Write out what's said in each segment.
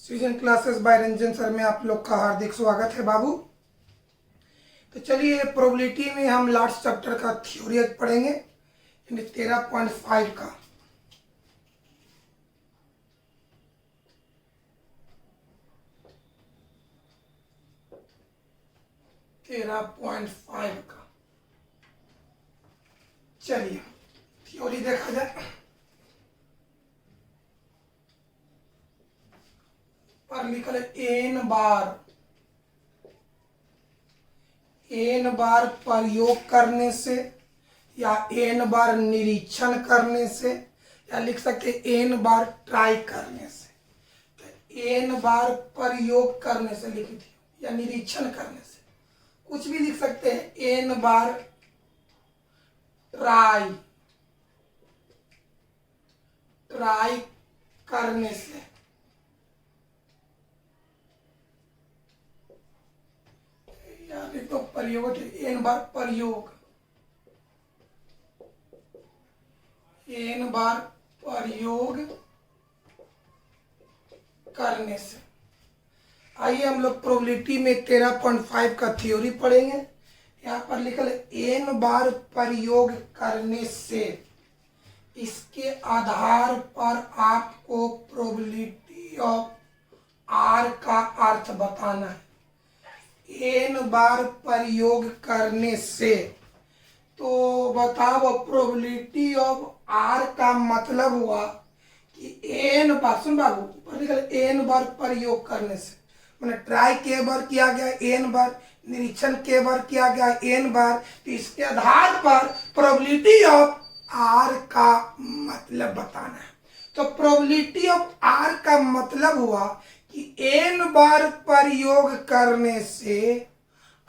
Season classes bye Ranjan sir में आप लोग का हार्दिक स्वागत है बाबू। तो चलिए प्रोबेबिलिटी में हम लास्ट चैप्टर का थ्योरी पढ़ेंगे 13.5 का। चलिए थ्योरी देखा जाए। पर लिखल है एन बार प्रयोग करने से या एन बार निरीक्षण करने से या लिख सकते एन बार ट्राई करने से। तो एन बार प्रयोग करने से लिखी थी या निरीक्षण करने से, कुछ भी लिख सकते हैं। एन बार ट्राई करने से तो प्रयोग एन बार प्रयोग करने से। आइए हम लोग प्रोबेबिलिटी में 13.5 का थ्योरी पढ़ेंगे। यहाँ पर लिखल है एन बार प्रयोग करने से, इसके आधार पर आपको प्रोबेबिलिटी ऑफ आर का अर्थ बताना है। एन बार प्रयोग करने से तो बताओ प्रोबेबिलिटी ऑफ आर का मतलब हुआ कि एन बार, सुन बाबू ऊपर लिखल एन बार प्रयोग करने से, मैंने ट्राई के बार किया गया एन बार, निरीक्षण के बार किया गया एन बार। तो इसके आधार पर प्रोबेबिलिटी ऑफ आर का मतलब बताना है। तो प्रोबेबिलिटी ऑफ आर का मतलब हुआ कि एन बार प्रयोग करने से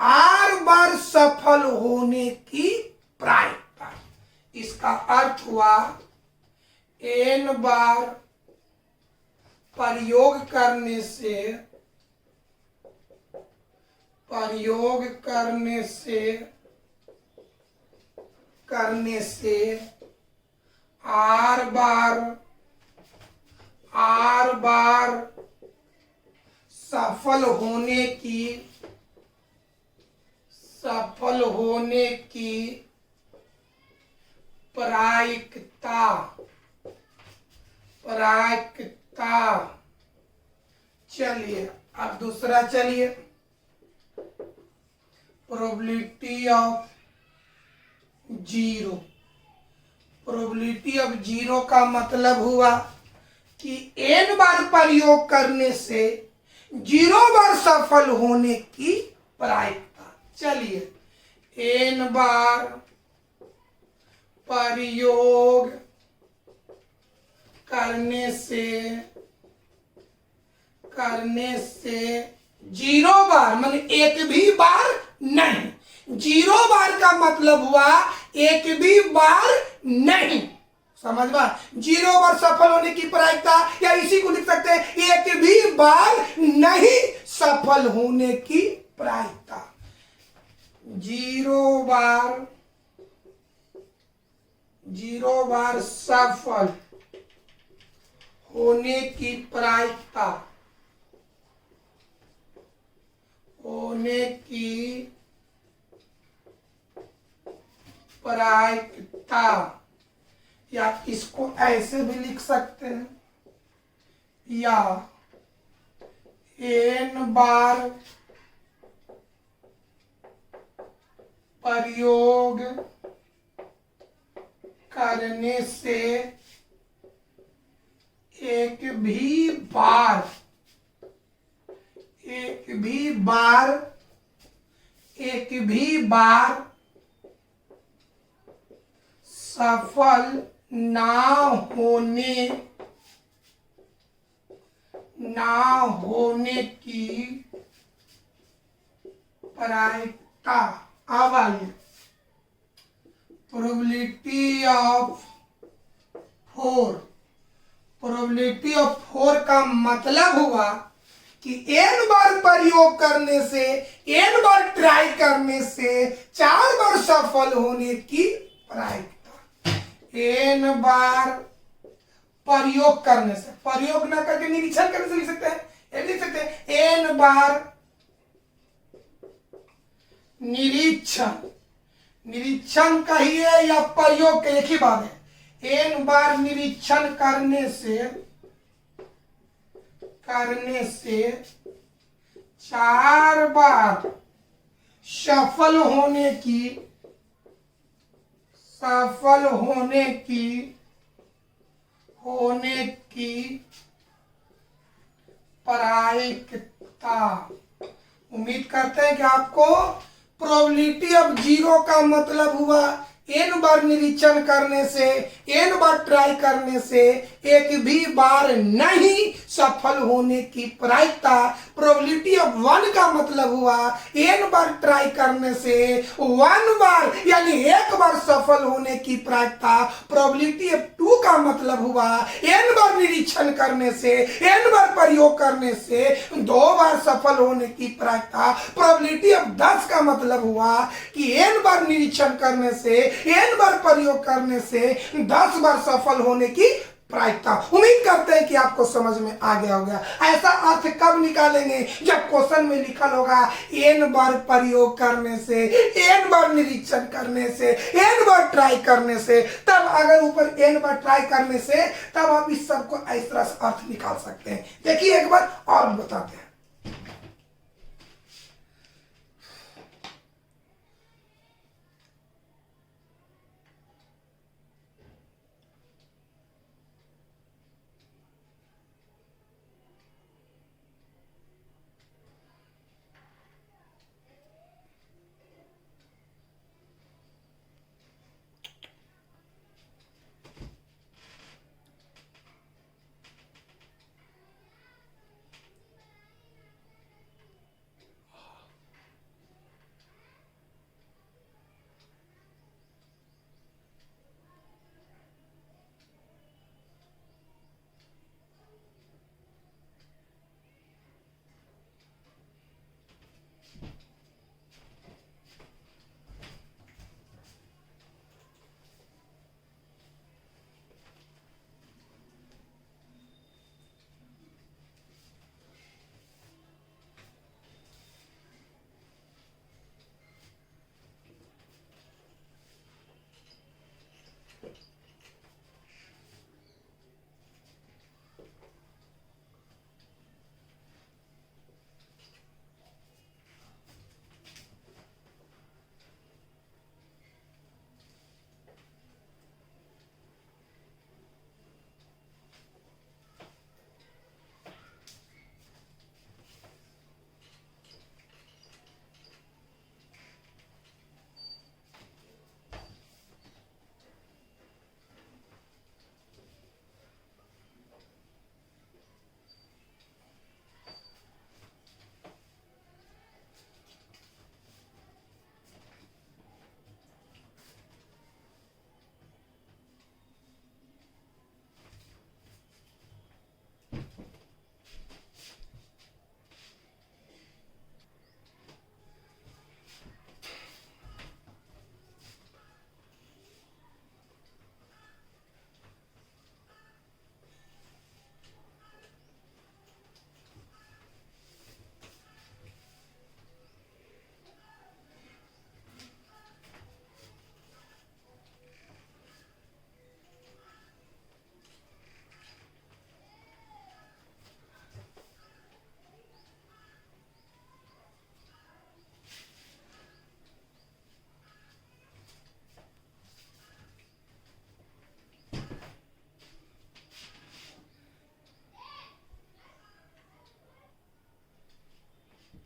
आर बार सफल होने की प्रायिकता। इसका अर्थ हुआ एन बार प्रयोग करने से आर बार सफल होने की प्रायिकता। चलिए अब दूसरा, चलिए probability of zero. Probability of zero का मतलब हुआ कि एन बार प्रयोग करने से 0 बार सफल होने की प्रायिकता। चलिए एन बार प्रयोग करने से 0 बार माने एक भी बार नहीं, 0 बार का मतलब हुआ एक भी बार नहीं। समझ बा, 0 बार सफल होने की प्रायिकता, या इसी को लिख सकते हैं एक भी बार नहीं सफल होने की प्रायिकता। 0 बार सफल होने की प्रायिकता, या इसको ऐसे भी लिख सकते हैं, या एन बार प्रयोग करने से एक भी बार सफल ना होने की प्रायिकता। अब आइए प्रोबेबिलिटी ऑफ 4 का मतलब हुआ कि एन बार प्रयोग करने से, एन बार ट्राई करने से 4 बार सफल होने की प्रायिकता। एन बार प्रयोग करने से, प्रयोग न करके निरीक्षण करने से लिख सकते हैं। ये लिख सकते हैं एन बार निरीक्षण, निरीक्षण कहिए या प्रयोग के एक ही बात है। एन बार निरीक्षण करने से 4 बार सफल होने की प्रायिकता। उम्मीद करते हैं कि आपको प्रोबेबिलिटी ऑफ जीरो का मतलब हुआ एन बार निरीक्षण करने से, एन बार ट्राई करने से एक भी बार नहीं सफल होने की प्रायिकता। प्रोबेबिलिटी ऑफ 1 का मतलब हुआ एन बार ट्राई करने से 1 बार यानी एक बार सफल होने की प्रायिकता। प्रोबेबिलिटी ऑफ 2 का मतलब हुआ एन बार निरीक्षण करने से, एन बार प्रयोग करने से 2 बार सफल होने की प्रायिकता। प्रोबेबिलिटी ऑफ 10 का मतलब हुआ कि एन बार निरीक्षण करने से, एन बार प्रयोग करने से 10 बार सफल होने की प्रायिकता। उम्मीद करते हैं कि आपको समझ में आ गया होगा। ऐसा अर्थ कब निकालेंगे? जब क्वेश्चन में लिखा होगा एन बार प्रयोग करने से, एन बार निरीक्षण करने से, एन बार ट्राई करने से। तब अगर ऊपर एन बार ट्राई करने से, तब आप इस सब को इस तरह से अर्थ निकाल सकते हैं। देखिए एक बार और बताते हैं।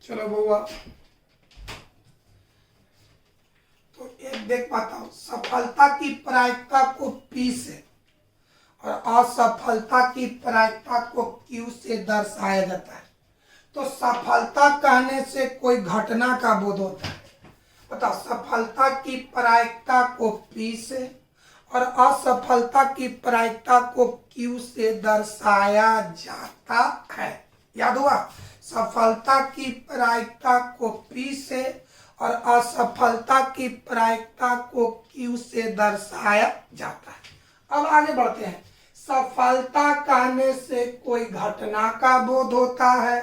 चलो बउआ, तो एक देख पाता हूं, सफलता की प्रायिकता को P से और असफलता की प्रायिकता को Q से दर्शाया जाता है। तो सफलता कहने से कोई घटना का बोध होता है। बताओ, सफलता की प्रायिकता को P से और असफलता की प्रायिकता को Q से दर्शाया जाता है। याद हुआ? सफलता की प्रायिकता को P से और असफलता की प्रायिकता को Q से दर्शाया जाता है। अब आगे बढ़ते हैं। सफलता कहने से कोई घटना का बोध होता है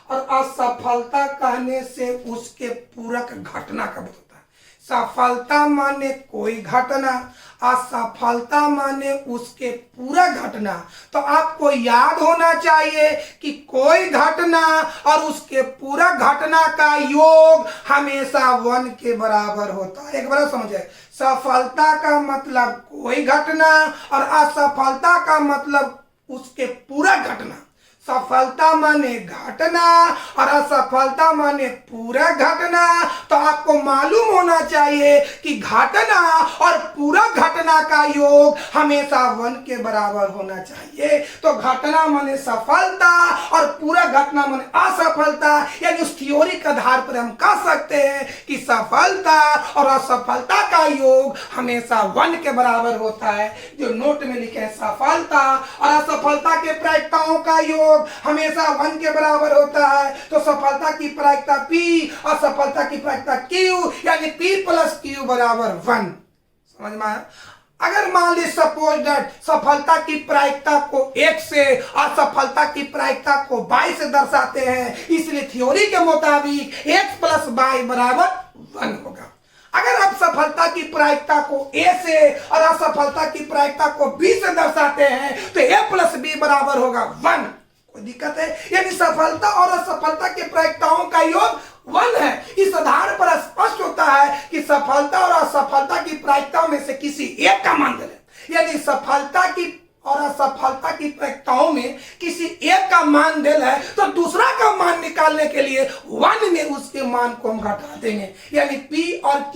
और असफलता कहने से उसके पूरक घटना का बोध होता है। सफलता माने कोई घटना, असफलता माने उसके पूरा घटना। तो आपको याद होना चाहिए कि कोई घटना और उसके पूरा घटना का योग हमेशा 1 के बराबर होता है। एक बार समझे, सफलता का मतलब कोई घटना और असफलता का मतलब उसके पूरा घटना। सफलता माने घटना और असफलता माने पूरा घटना। तो आपको मालूम होना चाहिए कि घटना और पूरा घटना का योग हमेशा 1 के बराबर होना चाहिए। तो घटना माने सफलता और पूरा घटना माने असफलता। यानी उस थ्योरी के आधार पर हम कह सकते हैं कि सफलता और असफलता का योग हमेशा 1 के बराबर होता है। जो नोट में लिखे सफलता और असफलता के प्रायिकताओं का योग हमेशा 1 के बराबर होता है। तो सफलता की प्रायिकता P और सफलता की प्रायिकता Q, यानी P प्लस Q बराबर 1। समझ में आया? अगर मान ली सपोज दैट सफलता की प्रायिकता को 1 से और सफलता की प्रायिकता को y से दर्शाते हैं, इसलिए थ्योरी के मुताबिक x प्लस y बराबर 1 होगा। अगर आप सफलता की प्रायिकता को a से और असफलता की प्रायिकता को b से दर्शाते हैं तो a प्लस b बराबर होगा 1। कोई दिक्कत है? यानी सफलता और असफलता की प्रायिकताओं का योग 1 है। इस आधार पर स्पष्ट होता है कि सफलता और असफलता की प्रायिकताओं में से किसी एक का मान दें। यदि सफलता की और असफलता की प्रायिकताओं में किसी एक का मान दिल है तो दूसरा का मान निकालने के लिए 1 में उसके मान को हम घटा देंगे। यानी P और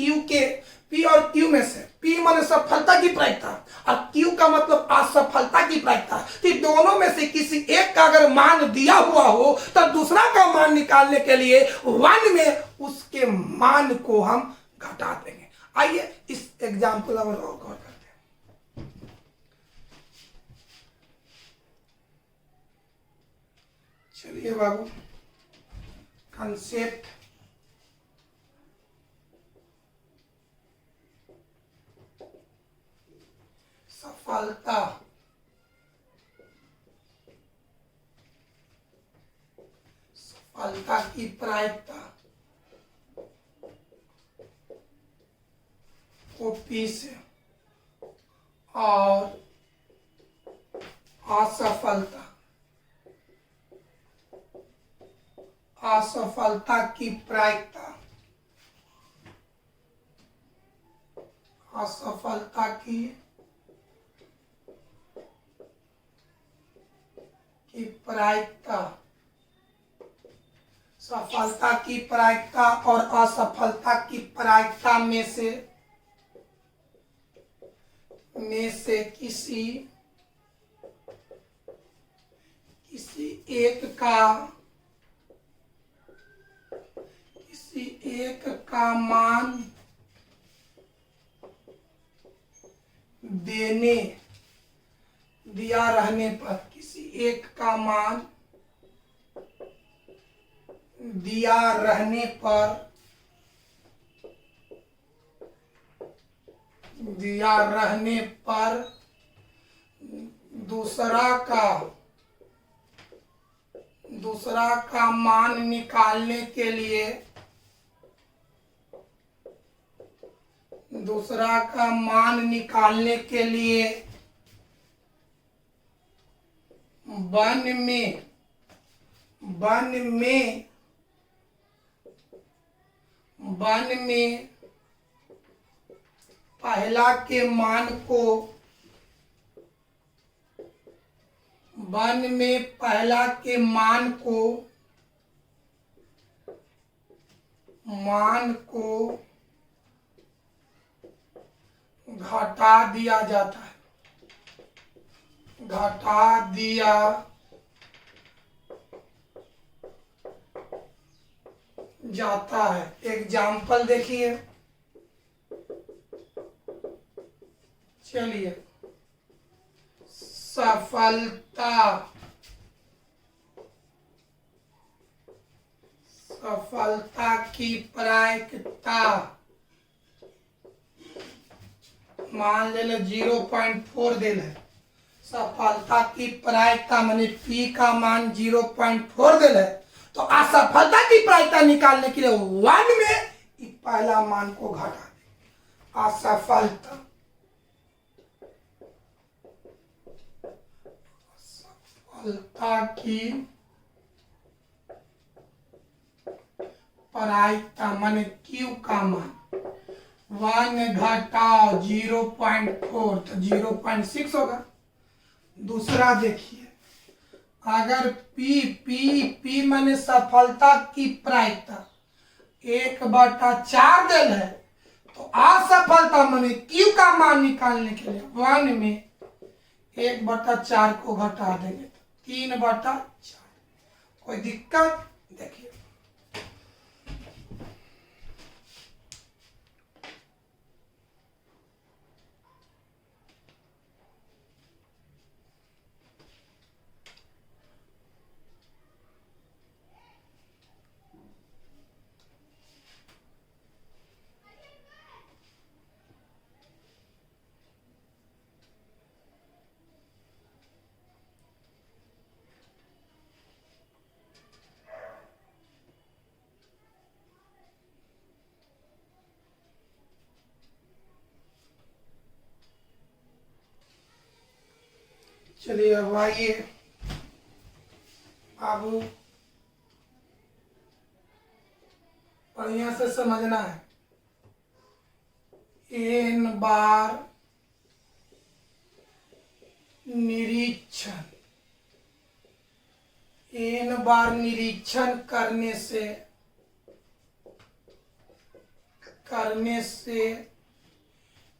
Q में से P माने सफलता की प्रायिकता और Q का मतलब असफलता की प्रायिकता। तो दोनों में से किसी एक का अगर मान दिया हुआ हो तो दूसरा का मान निकालने के लिए 1 में उसके मान को हम घटा देंगे। आइए इस एग्जाम्पल और गौर करते हैं। चलिए बाबू, कंसेप्ट सफलता की प्रायिकता को P से और असफलता की प्रायिकता सफलता की प्रायिकता और असफलता की प्रायिकता में से किसी एक का मान दिया रहने पर, किसी एक का मान दिया रहने पर दूसरा का मान निकालने के लिए वन में पहला के मान को घटा दिया जाता है। एग्जाम्पल देखिए। चलिए, सफलता की प्रायिकता मान ले 0.4 दिल है। सफलता की प्रायिकता माने पी का मान 0.4 दिल है, तो असफलता की प्रायिकता निकालने के लिए 1 में पहला मान को घटा दे। असफलता की प्रायिकता माने क्यू का मान 1 घटाओ 0.4 तो 0.6 होगा। दूसरा देखिए, अगर P P P माने सफलता की प्रायिकता 1/4 दिल है, तो असफलता माने Q का मान निकालने के लिए 1 में 1/4 को घटा देंगे तो 3/4। कोई दिक्कत? देखिए चलिए अब आइए बाबू, बढ़िया से समझना है। n बार निरीक्षण, n बार निरीक्षण करने से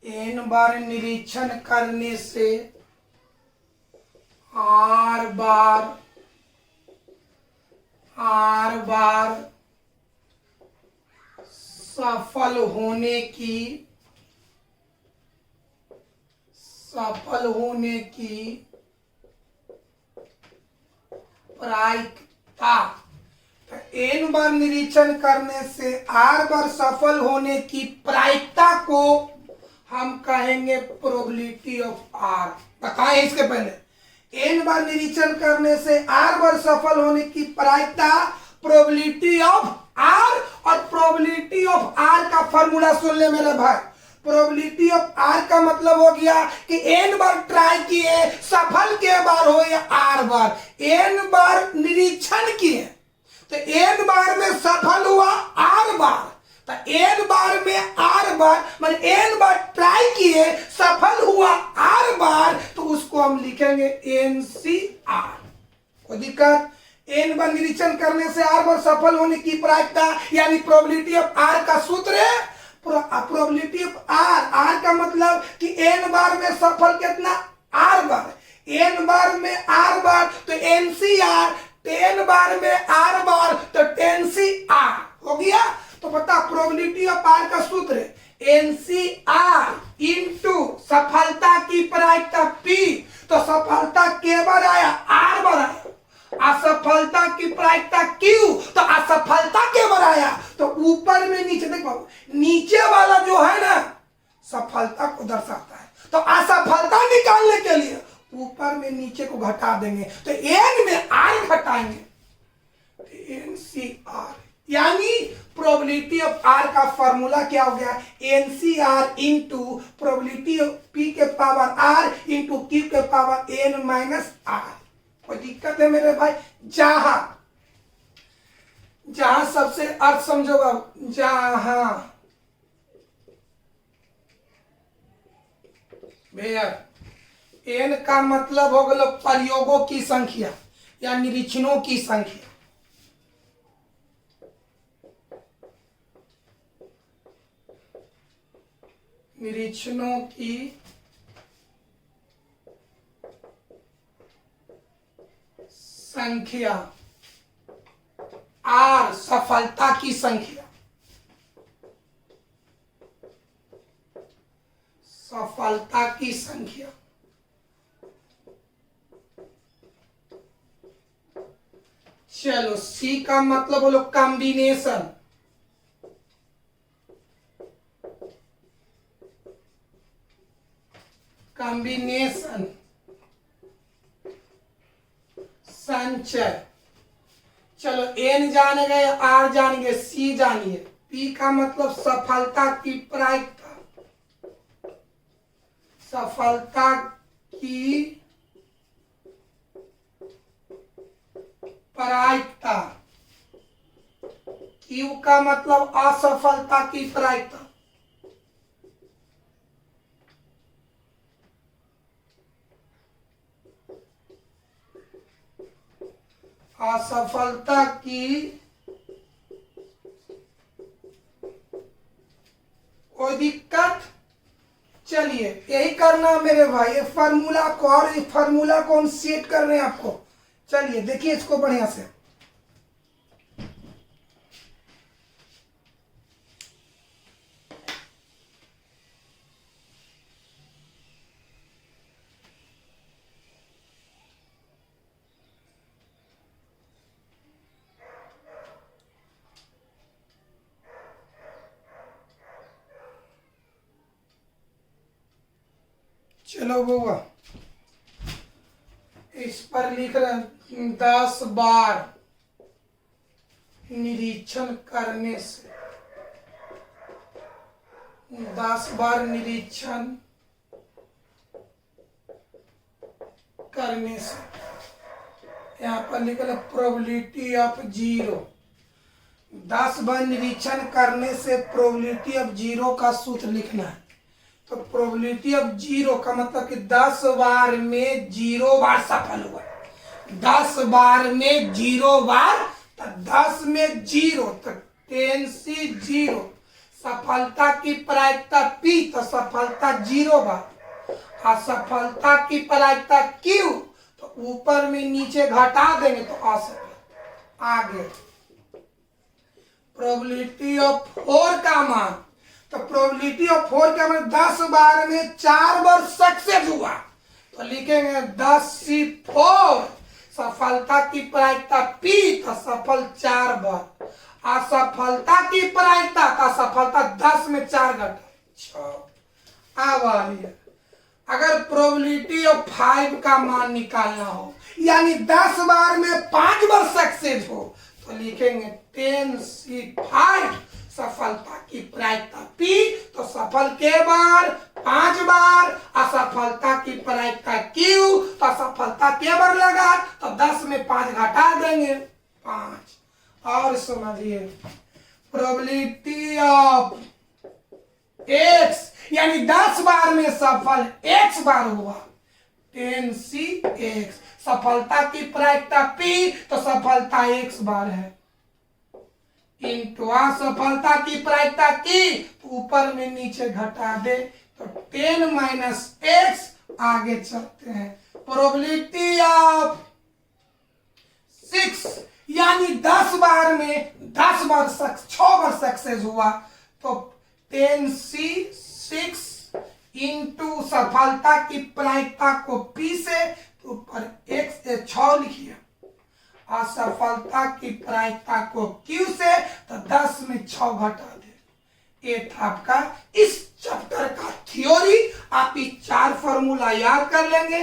n बार निरीक्षण करने से r बार सफल होने की प्रायिकता, n बार निरीक्षण करने से r बार सफल होने की प्रायिकता को हम कहेंगे प्रोबेबिलिटी ऑफ r। बताएं इसके पहले, n बार निरीक्षण करने से r बार सफल होने की प्रायिकता प्रोबेबिलिटी ऑफ r, और प्रोबेबिलिटी ऑफ r का फॉर्मूला सुन ले मेरे भाई। प्रोबेबिलिटी ऑफ r का मतलब हो गया कि n बार ट्राई किए, सफल के बार हो या r बार, n बार निरीक्षण किए तो n बार में सफल हुआ r बार, तो n बार में r बार माने n बार ट्राई किए सफल हुआ r बार, तो उसको हम लिखेंगे NCR। कोई दिक्कत? n बार निरीक्षण करने से r बार सफल होने की प्रायिकता यानी प्रोबेबिलिटी ऑफ r का सूत्र है प्रोबेबिलिटी ऑफ r का मतलब कि n बार में सफल कितना r बार, n बार में r बार तो NCR, 10 बार में r बार तो 10CR हो गया। तो बता प्रोबेबिलिटी ऑफ r का सूत्र है NCR इंटू सफलता की प्रायिकता P, तो सफलता के बार आया r बार आया, असफलता की प्रायिकता Q, तो असफलता के बार आया, तो ऊपर में नीचे देखो, नीचे वाला जो है ना सफलता को दर्शाता है, तो असफलता निकालने के लिए ऊपर में नीचे को घटा देंगे, तो n में r घटाएंगे NCR, यानी प्रोबेबिलिटी ऑफ r का फॉर्मूला क्या हो गया NCR into probability of P के पावर r इंटू Q के पावर n माइनस r। कोई दिक्कत है मेरे भाई? जहां सबसे अर्थ समझोगा, जहां भैया n का मतलब हो गया प्रयोगों की संख्या या निरीक्षणों की संख्या, निरीक्षणों की संख्या, r सफलता की संख्या, सफलता की संख्या, चलो C का मतलब बोलो कॉम्बिनेशन, कॉम्बिनेशन संचय। चलो n जान गए, r जान गए, c जानिए। p का मतलब सफलता की प्रायिकता, सफलता की प्रायिकता। q का मतलब असफलता की प्रायिकता। असफलता की कोई दिक्कत? चलिए यही करना मेरे भाई, ये फार्मूला को और इस फार्मूला को हम सेट कर रहे हैं आपको। चलिए देखिए इसको बढ़िया से। चलो बउआ, इस पर लिख रहे 10 बार निरीक्षण करने से, 10 बार निरीक्षण करने से। यहाँ पर लिख रहे प्रोबेबिलिटी ऑफ 0। 10 बार निरीक्षण करने से प्रोबेबिलिटी ऑफ 0 का सूत्र लिखना है। तो प्रोबेबिलिटी ऑफ 0 का मतलब कि 10 बार में 0 बार सफल हुआ। 10 बार में 0 बार, तो 10 में 0 तो 10c 0। सफलता की प्रायिकता p, तो सफलता 0 बार। असफलता की प्रायिकता q, तो ऊपर में नीचे घटा देंगे तो असफल। आगे प्रोबेबिलिटी ऑफ 4 का मान, तो प्रोबेबिलिटी ऑफ 4 का मतलब 10 बार में 4 बार सक्सेस हुआ, तो लिखेंगे 10c4। सफलता की प्रायिकता p, तो सफल 4 बार। असफलता की प्रायिकता का सफलता 10 में 4 घटा 6। अब आइए, अगर प्रोबेबिलिटी ऑफ 5 का मान निकालना हो, यानी 10 बार में 5 बार सक्सेस हो, तो लिखेंगे 10c5। सफलता की प्रायिकता p, तो सफल के बार 5 बार। असफलता की प्रायिकता q, तो सफलता के बार लगा, तो 10 में 5 घटा देंगे 5। और समझिए प्रोबेबिलिटी ऑफ x, यानी 10 बार में सफल x बार हुआ, 10cx। सफलता की प्रायिकता p, तो सफलता x बार है, इंटू असफलता की प्रायिकता की, तो ऊपर में नीचे घटा दे, तो 10 माइनस x। आगे चलते हैं, प्रोबेबिलिटी ऑफ 6, यानी 10 बार में 10 बार 6 बार सक्सेस हुआ, तो 10c6 इंटू सफलता की प्रायिकता को p से, तो ऊपर x 6 लिखिए। असफलता की प्रायिकता को q से, तो 10 में 6 घटा दे। ये था आपका इस चैप्टर का थ्योरी। आप ये 4 फॉर्मूला याद कर लेंगे।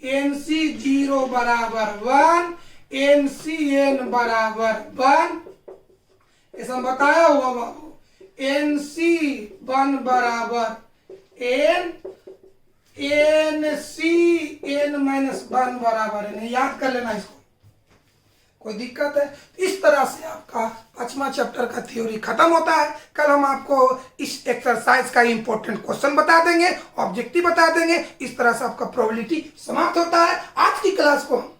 nc0 बराबर 1, ncn बराबर 1, ऐसा बताया हुआ बाबू। nc1 बराबर n, ncn माइनस 1 बराबर n। याद कर लेना इसको, कोई दिक्कत है? इस तरह से आपका 5वां चैप्टर का थ्योरी खत्म होता है। कल हम आपको इस एक्सरसाइज का इंपॉर्टेंट क्वेश्चन बता देंगे, ऑब्जेक्टिव बता देंगे। इस तरह से आपका प्रोबेबिलिटी समाप्त होता है। आज की क्लास को हम